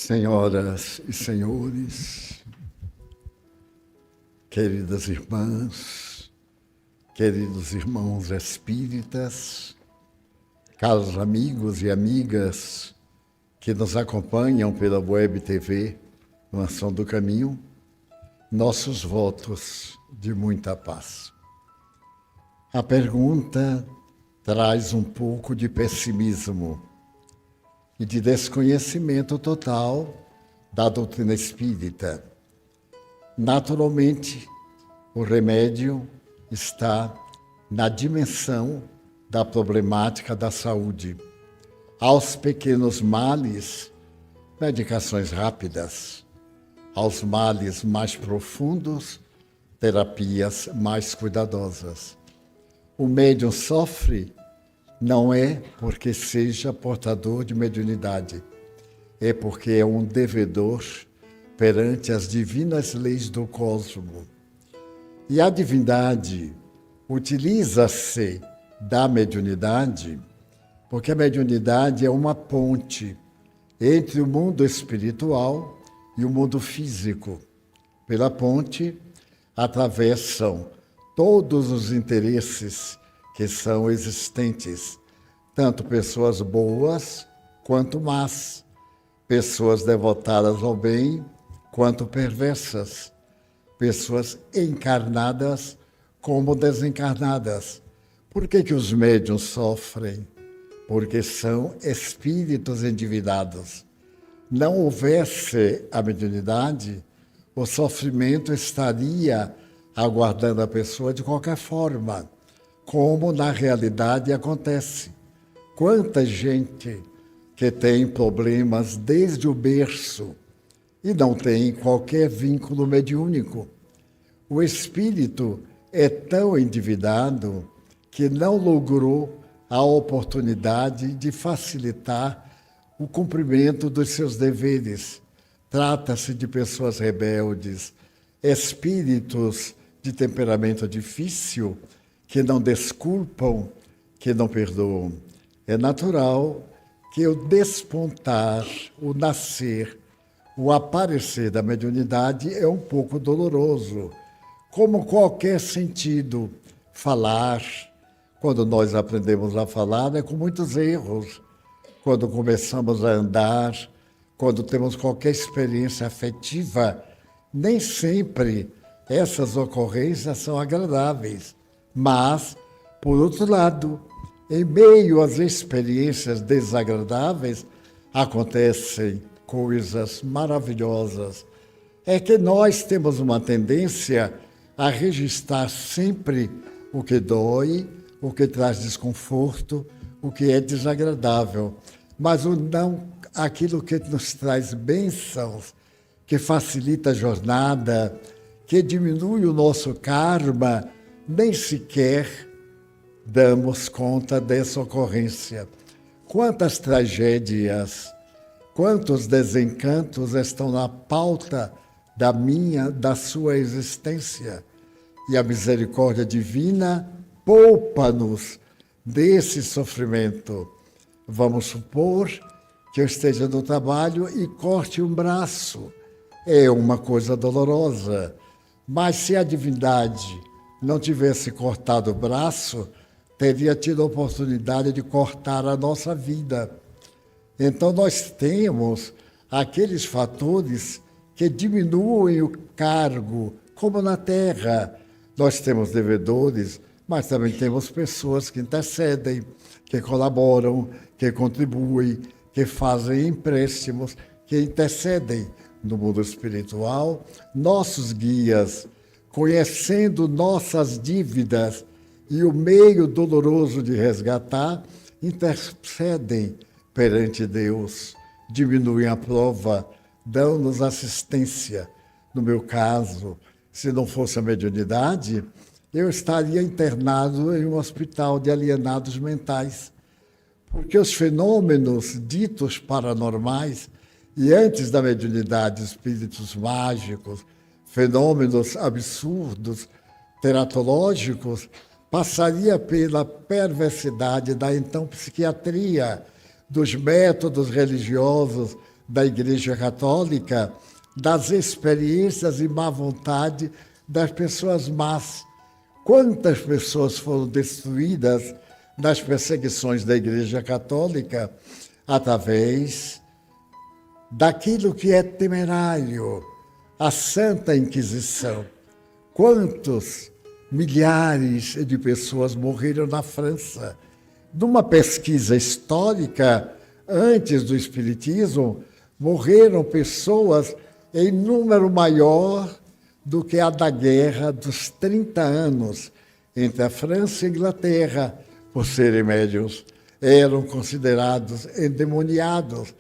Senhoras e senhores, queridas irmãs, queridos irmãos espíritas, caros amigos e amigas que nos acompanham pela Web TV, Mansão do Caminho, nossos votos de muita paz. A pergunta traz um pouco de pessimismo e de desconhecimento total da doutrina espírita. Naturalmente, o remédio está na dimensão da problemática da saúde. Aos pequenos males, medicações rápidas. Aos males mais profundos, terapias mais cuidadosas. O médium sofre não é porque seja portador de mediunidade, é porque é um devedor perante as divinas leis do cosmo. E a divindade utiliza-se da mediunidade porque a mediunidade é uma ponte entre o mundo espiritual e o mundo físico. Pela ponte atravessam todos os interesses que são existentes, tanto pessoas boas quanto más, pessoas devotadas ao bem quanto perversas, pessoas encarnadas como desencarnadas. Por que os médiuns sofrem? Porque são espíritos endividados. Não houvesse a mediunidade, o sofrimento estaria aguardando a pessoa de qualquer forma, como na realidade acontece. Quanta gente que tem problemas desde o berço e não tem qualquer vínculo mediúnico. O espírito é tão endividado que não logrou a oportunidade de facilitar o cumprimento dos seus deveres. Trata-se de pessoas rebeldes, espíritos de temperamento difícil, que não desculpam, que não perdoam. É natural que o despontar, o nascer, o aparecer da mediunidade é um pouco doloroso. Como qualquer sentido, falar, quando nós aprendemos a falar, é com muitos erros. Quando começamos a andar, quando temos qualquer experiência afetiva, nem sempre essas ocorrências são agradáveis. Mas, por outro lado, em meio às experiências desagradáveis, acontecem coisas maravilhosas. É que nós temos uma tendência a registrar sempre o que dói, o que traz desconforto, o que é desagradável, mas não aquilo que nos traz bênçãos, que facilita a jornada, que diminui o nosso karma, nem sequer damos conta dessa ocorrência. Quantas tragédias, quantos desencantos estão na pauta da sua existência. E a misericórdia divina poupa-nos desse sofrimento. Vamos supor que eu esteja no trabalho e corte um braço. É uma coisa dolorosa, mas se a divindade não tivesse cortado o braço, teria tido a oportunidade de cortar a nossa vida. Então nós temos aqueles fatores que diminuem o cargo, como na Terra. Nós temos devedores, mas também temos pessoas que intercedem, que colaboram, que contribuem, que fazem empréstimos, que intercedem no mundo espiritual. Nossos guias, conhecendo nossas dívidas e o meio doloroso de resgatar, intercedem perante Deus, diminuem a prova, dão-nos assistência. No meu caso, se não fosse a mediunidade, eu estaria internado em um hospital de alienados mentais, porque os fenômenos ditos paranormais, e antes da mediunidade, espíritos mágicos, fenômenos absurdos, teratológicos, passaria pela perversidade da então psiquiatria, dos métodos religiosos, da Igreja Católica das experiências e má vontade das pessoas más. Quantas pessoas foram destruídas nas perseguições da Igreja Católica através daquilo que é temerário, a Santa Inquisição. Quantos milhares de pessoas morreram na França? Numa pesquisa histórica, antes do Espiritismo, morreram pessoas em número maior do que a da Guerra dos 30 anos entre a França e a Inglaterra, por serem médiuns. Eram considerados endemoniados,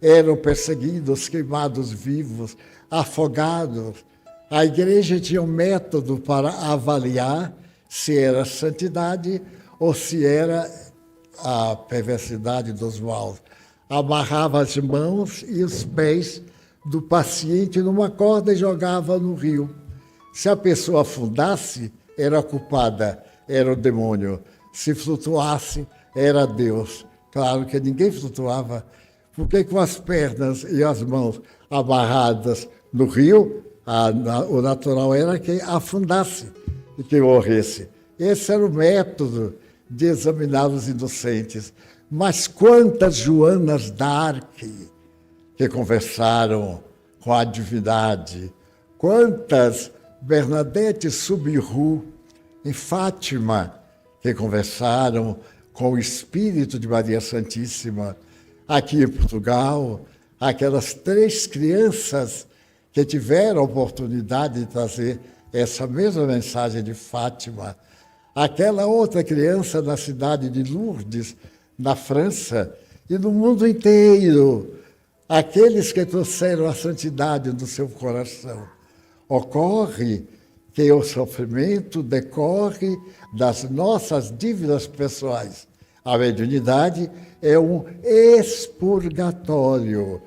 eram perseguidos, queimados vivos, afogados. A Igreja tinha um método para avaliar se era santidade ou se era a perversidade dos maus. Amarrava as mãos e os pés do paciente numa corda e jogava no rio. Se a pessoa afundasse, era culpada, era o demônio. Se flutuasse, era Deus. Claro que ninguém flutuava, porque com as pernas e as mãos amarradas no rio, o natural era que afundasse e que morresse. Esse era o método de examinar os inocentes. Mas quantas Joanas d'Arc que conversaram com a divindade, quantas Bernadette Soubirous em Fátima que conversaram com o Espírito de Maria Santíssima. Aqui em Portugal, aquelas 3 crianças que tiveram a oportunidade de trazer essa mesma mensagem de Fátima. Aquela outra criança na cidade de Lourdes, na França, e no mundo inteiro, aqueles que trouxeram a santidade no seu coração. Ocorre que o sofrimento decorre das nossas dívidas pessoais. A mediunidade é um expurgatório.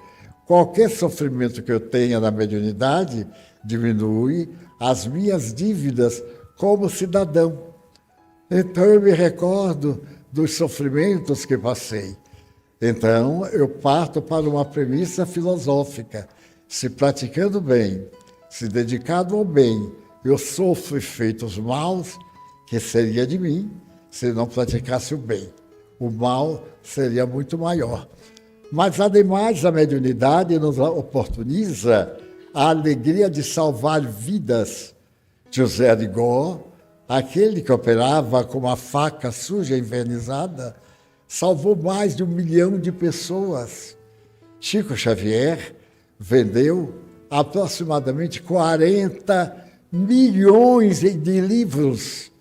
Qualquer sofrimento que eu tenha na mediunidade diminui as minhas dívidas como cidadão. Então eu me recordo dos sofrimentos que passei. Então eu parto para uma premissa filosófica. Se praticando bem, se dedicado ao bem, eu sofro efeitos maus, que seria de mim se não praticasse o bem. O mal seria muito maior. Mas, ademais, a mediunidade nos oportuniza a alegria de salvar vidas. José Arigó, aquele que operava com uma faca suja e envernizada, salvou mais de 1 milhão de pessoas. Chico Xavier vendeu aproximadamente 40 milhões de livros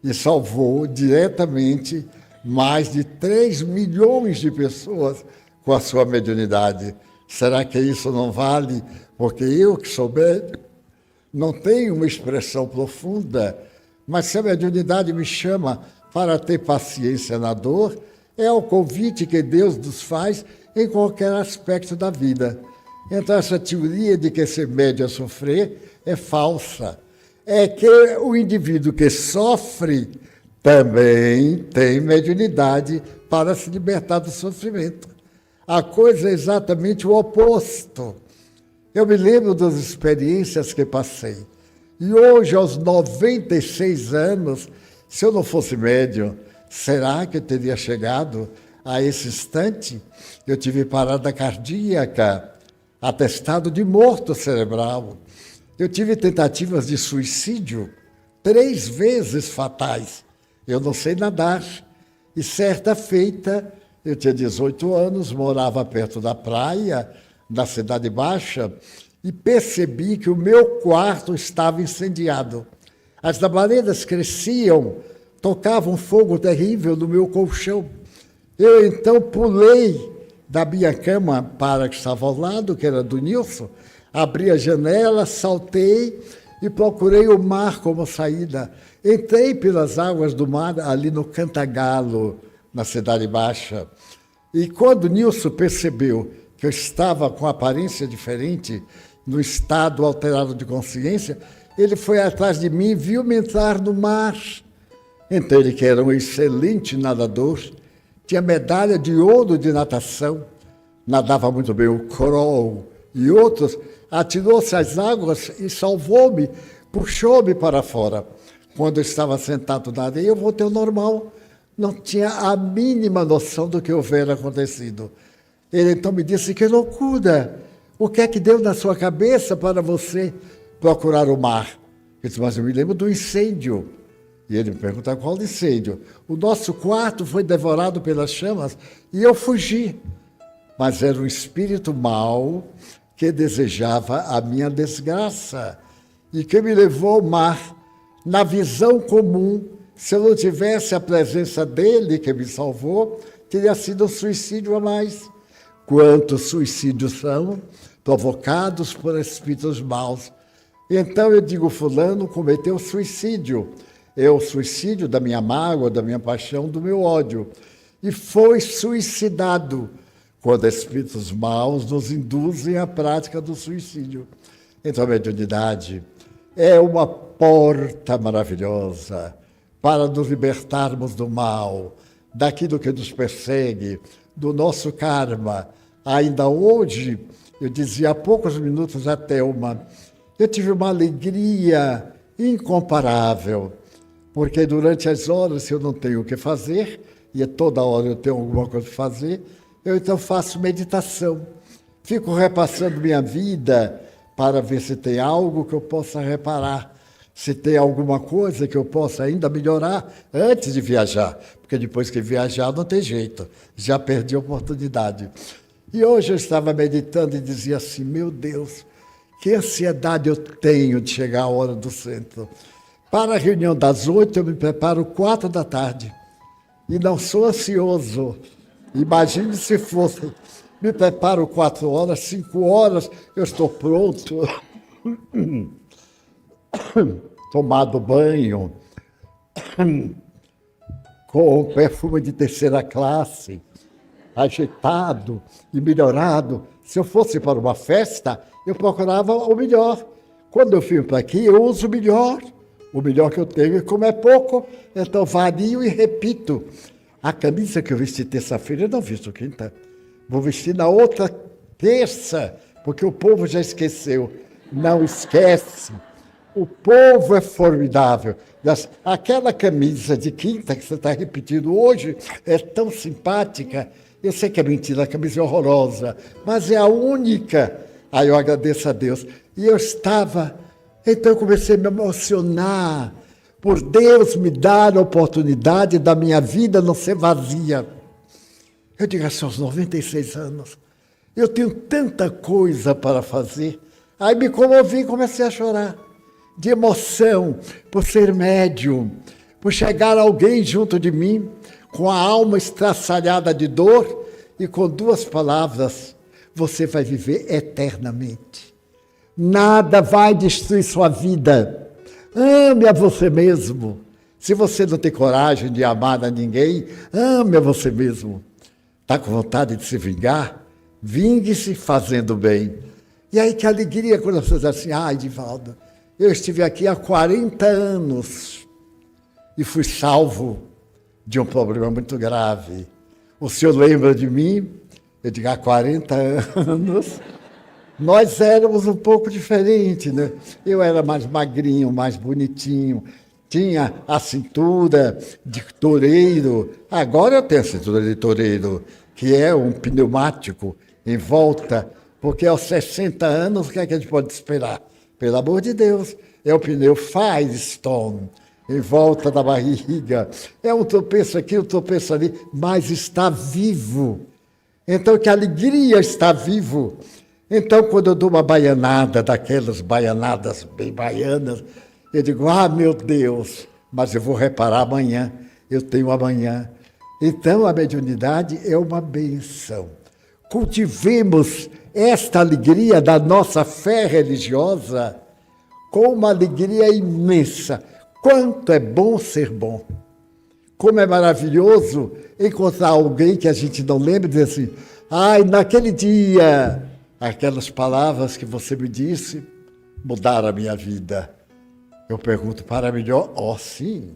e salvou diretamente mais de 3 milhões de pessoas com a sua mediunidade. Será que isso não vale? Porque eu, que sou médium, não tenho uma expressão profunda, mas se a mediunidade me chama para ter paciência na dor, é o convite que Deus nos faz em qualquer aspecto da vida. Então, essa teoria de que ser médium é sofrer é falsa. É que o indivíduo que sofre também tem mediunidade para se libertar do sofrimento. A coisa é exatamente o oposto. Eu me lembro das experiências que passei. E hoje, aos 96 anos, se eu não fosse médium, será que eu teria chegado a esse instante? Eu tive parada cardíaca, atestado de morto cerebral. Eu tive tentativas de suicídio 3 vezes fatais. Eu não sei nadar. E certa feita, eu tinha 18 anos, morava perto da praia, na Cidade Baixa, e percebi que o meu quarto estava incendiado. As labaredas cresciam, tocavam fogo terrível no meu colchão. Eu então pulei da minha cama para que estava ao lado, que era do Nilson, abri a janela, saltei e procurei o mar como saída. Entrei pelas águas do mar ali no Cantagalo, na Cidade Baixa. E quando Nilson percebeu que eu estava com aparência diferente, no estado alterado de consciência, ele foi atrás de mim e viu-me entrar no mar. Então ele, que era um excelente nadador, tinha medalha de ouro de natação, nadava muito bem o Kroll e outros, atirou-se às águas e salvou-me, puxou-me para fora. Quando eu estava sentado na areia, eu voltei ao normal. Não tinha a mínima noção do que houvera acontecido. Ele então me disse: que loucura! O que é que deu na sua cabeça para você procurar o mar? Eu disse: mas eu me lembro do incêndio. E ele me perguntou: qual incêndio? O nosso quarto foi devorado pelas chamas e eu fugi. Mas era um espírito mau que desejava a minha desgraça e que me levou ao mar. Na visão comum, se eu não tivesse a presença dele que me salvou, teria sido um suicídio a mais. Quantos suicídios são provocados por espíritos maus? Então eu digo: fulano cometeu suicídio. É o suicídio da minha mágoa, da minha paixão, do meu ódio. E foi suicidado quando espíritos maus nos induzem à prática do suicídio. Então a mediunidade é uma porta maravilhosa para nos libertarmos do mal, daquilo que nos persegue, do nosso karma. Ainda hoje, eu dizia há poucos minutos a Thelma, eu tive uma alegria incomparável, porque durante as horas, se eu não tenho o que fazer, e toda hora eu tenho alguma coisa para fazer, eu então faço meditação. Fico repassando minha vida para ver se tem algo que eu possa reparar, se tem alguma coisa que eu possa ainda melhorar antes de viajar, porque depois que viajar não tem jeito, já perdi a oportunidade. E hoje eu estava meditando e dizia assim: meu Deus, que ansiedade eu tenho de chegar à hora do centro. Para a reunião das 8, eu me preparo 4 da tarde. E não sou ansioso. Imagine se fosse. Me preparo 4 horas, 5 horas, eu estou pronto. Tomado banho, com perfume de terceira classe, agitado e melhorado. Se eu fosse para uma festa, eu procurava o melhor. Quando eu vim para aqui, eu uso o melhor que eu tenho, e como é pouco, então vario e repito. A camisa que eu vesti terça-feira, eu não visto quinta. Vou vestir na outra terça, porque o povo já esqueceu. Não esquece. O povo é formidável. Aquela camisa de quinta que você está repetindo hoje é tão simpática. Eu sei que é mentira, a camisa é horrorosa, mas é a única. Aí eu agradeço a Deus. E eu estava... Então eu comecei a me emocionar por Deus me dar a oportunidade da minha vida não ser vazia. Eu digo assim, aos 96 anos, eu tenho tanta coisa para fazer. Aí me comovi e comecei a chorar, de emoção, por ser médium, por chegar alguém junto de mim, com a alma estraçalhada de dor, e com 2 palavras: você vai viver eternamente. Nada vai destruir sua vida. Ame a você mesmo. Se você não tem coragem de amar a ninguém, ame a você mesmo. Está com vontade de se vingar? Vingue-se fazendo bem. E aí que alegria quando as pessoas dizem assim: Edivaldo, eu estive aqui há 40 anos e fui salvo de um problema muito grave. O senhor lembra de mim? Eu digo: há 40 anos... Nós éramos um pouco diferentes, né? Eu era mais magrinho, mais bonitinho, tinha a cintura de toureiro. Agora eu tenho a cintura de toureiro, que é um pneumático em volta, porque aos 60 anos, o que é que a gente pode esperar? Pelo amor de Deus, é o pneu Firestone, em volta da barriga. É um tropeço aqui, um tropeço ali, mas está vivo. Então, que alegria estar vivo. Então, quando eu dou uma baianada, daquelas baianadas bem baianas, eu digo: meu Deus, mas eu vou reparar amanhã, eu tenho amanhã. Então, a mediunidade é uma benção. Cultivemos esta alegria da nossa fé religiosa com uma alegria imensa. Quanto é bom ser bom. Como é maravilhoso encontrar alguém que a gente não lembra e dizer assim: naquele dia... Aquelas palavras que você me disse mudaram a minha vida. Eu pergunto: para melhor? Sim.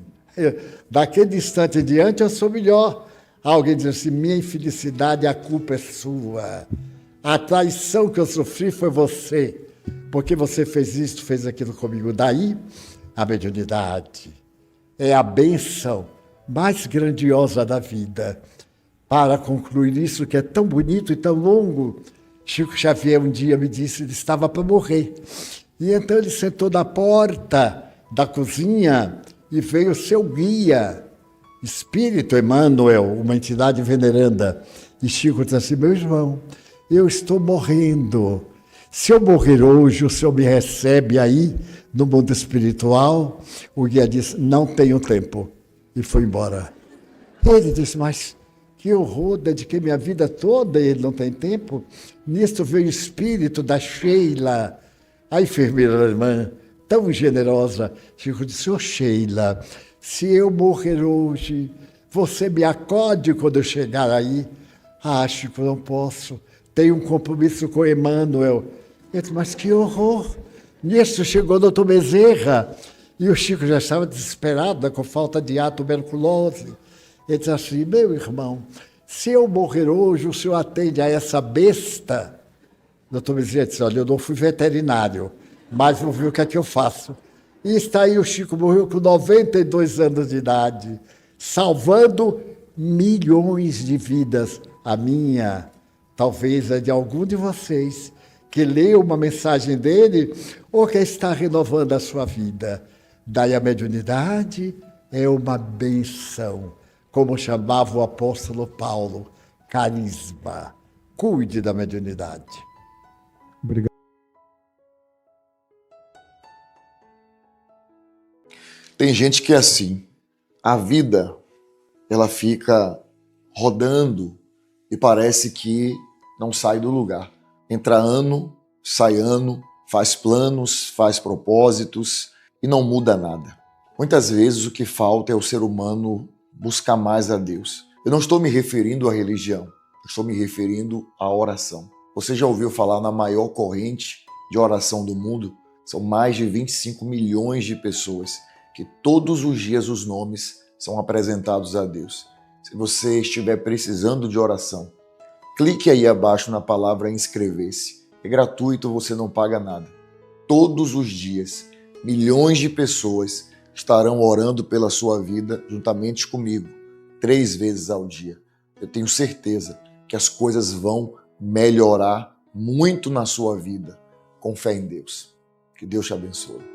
Daquele instante em diante eu sou melhor. Alguém diz assim, minha infelicidade, a culpa é sua. A traição que eu sofri foi você, porque você fez isso, fez aquilo comigo. Daí, a mediunidade é a bênção mais grandiosa da vida. Para concluir isso que é tão bonito e tão longo, Chico Xavier um dia me disse que ele estava para morrer. E então ele sentou na porta da cozinha e veio o seu guia, Espírito Emmanuel, uma entidade veneranda. E Chico disse assim, meu irmão, eu estou morrendo. Se eu morrer hoje, o senhor me recebe aí no mundo espiritual? O guia disse, não tenho tempo. E foi embora. Ele disse, mas que horror, dediquei minha vida toda e ele não tem tempo. Nisto veio o espírito da Sheila, a enfermeira alemã, tão generosa. Chico disse, ô Sheila, se eu morrer hoje, você me acode quando eu chegar aí? Ah, Chico, não posso. Tenho um compromisso com Emmanuel. Eu disse, mas que horror. Nisso chegou o doutor Bezerra. E o Chico já estava desesperado, com falta de ar, tuberculose. Ele disse assim, meu irmão, se eu morrer hoje, o senhor atende a essa besta? O doutor Bezerra disse, olha, eu não fui veterinário, mas vou ver o que é que eu faço. E está aí, o Chico morreu com 92 anos de idade, salvando milhões de vidas. A minha, talvez a de algum de vocês, que leu uma mensagem dele ou que está renovando a sua vida. Daí a mediunidade é uma benção, como chamava o apóstolo Paulo, carisma. Cuide da mediunidade. Obrigado. Tem gente que é assim, a vida ela fica rodando e parece que não sai do lugar. Entra ano, sai ano, faz planos, faz propósitos e não muda nada. Muitas vezes o que falta é o ser humano buscar mais a Deus. Eu não estou me referindo à religião, eu estou me referindo à oração. Você já ouviu falar na maior corrente de oração do mundo? São mais de 25 milhões de pessoas que todos os dias os nomes são apresentados a Deus. Se você estiver precisando de oração, clique aí abaixo na palavra inscrever-se. É gratuito, você não paga nada. Todos os dias, milhões de pessoas estarão orando pela sua vida juntamente comigo, 3 vezes ao dia. Eu tenho certeza que as coisas vão melhorar muito na sua vida, com fé em Deus. Que Deus te abençoe.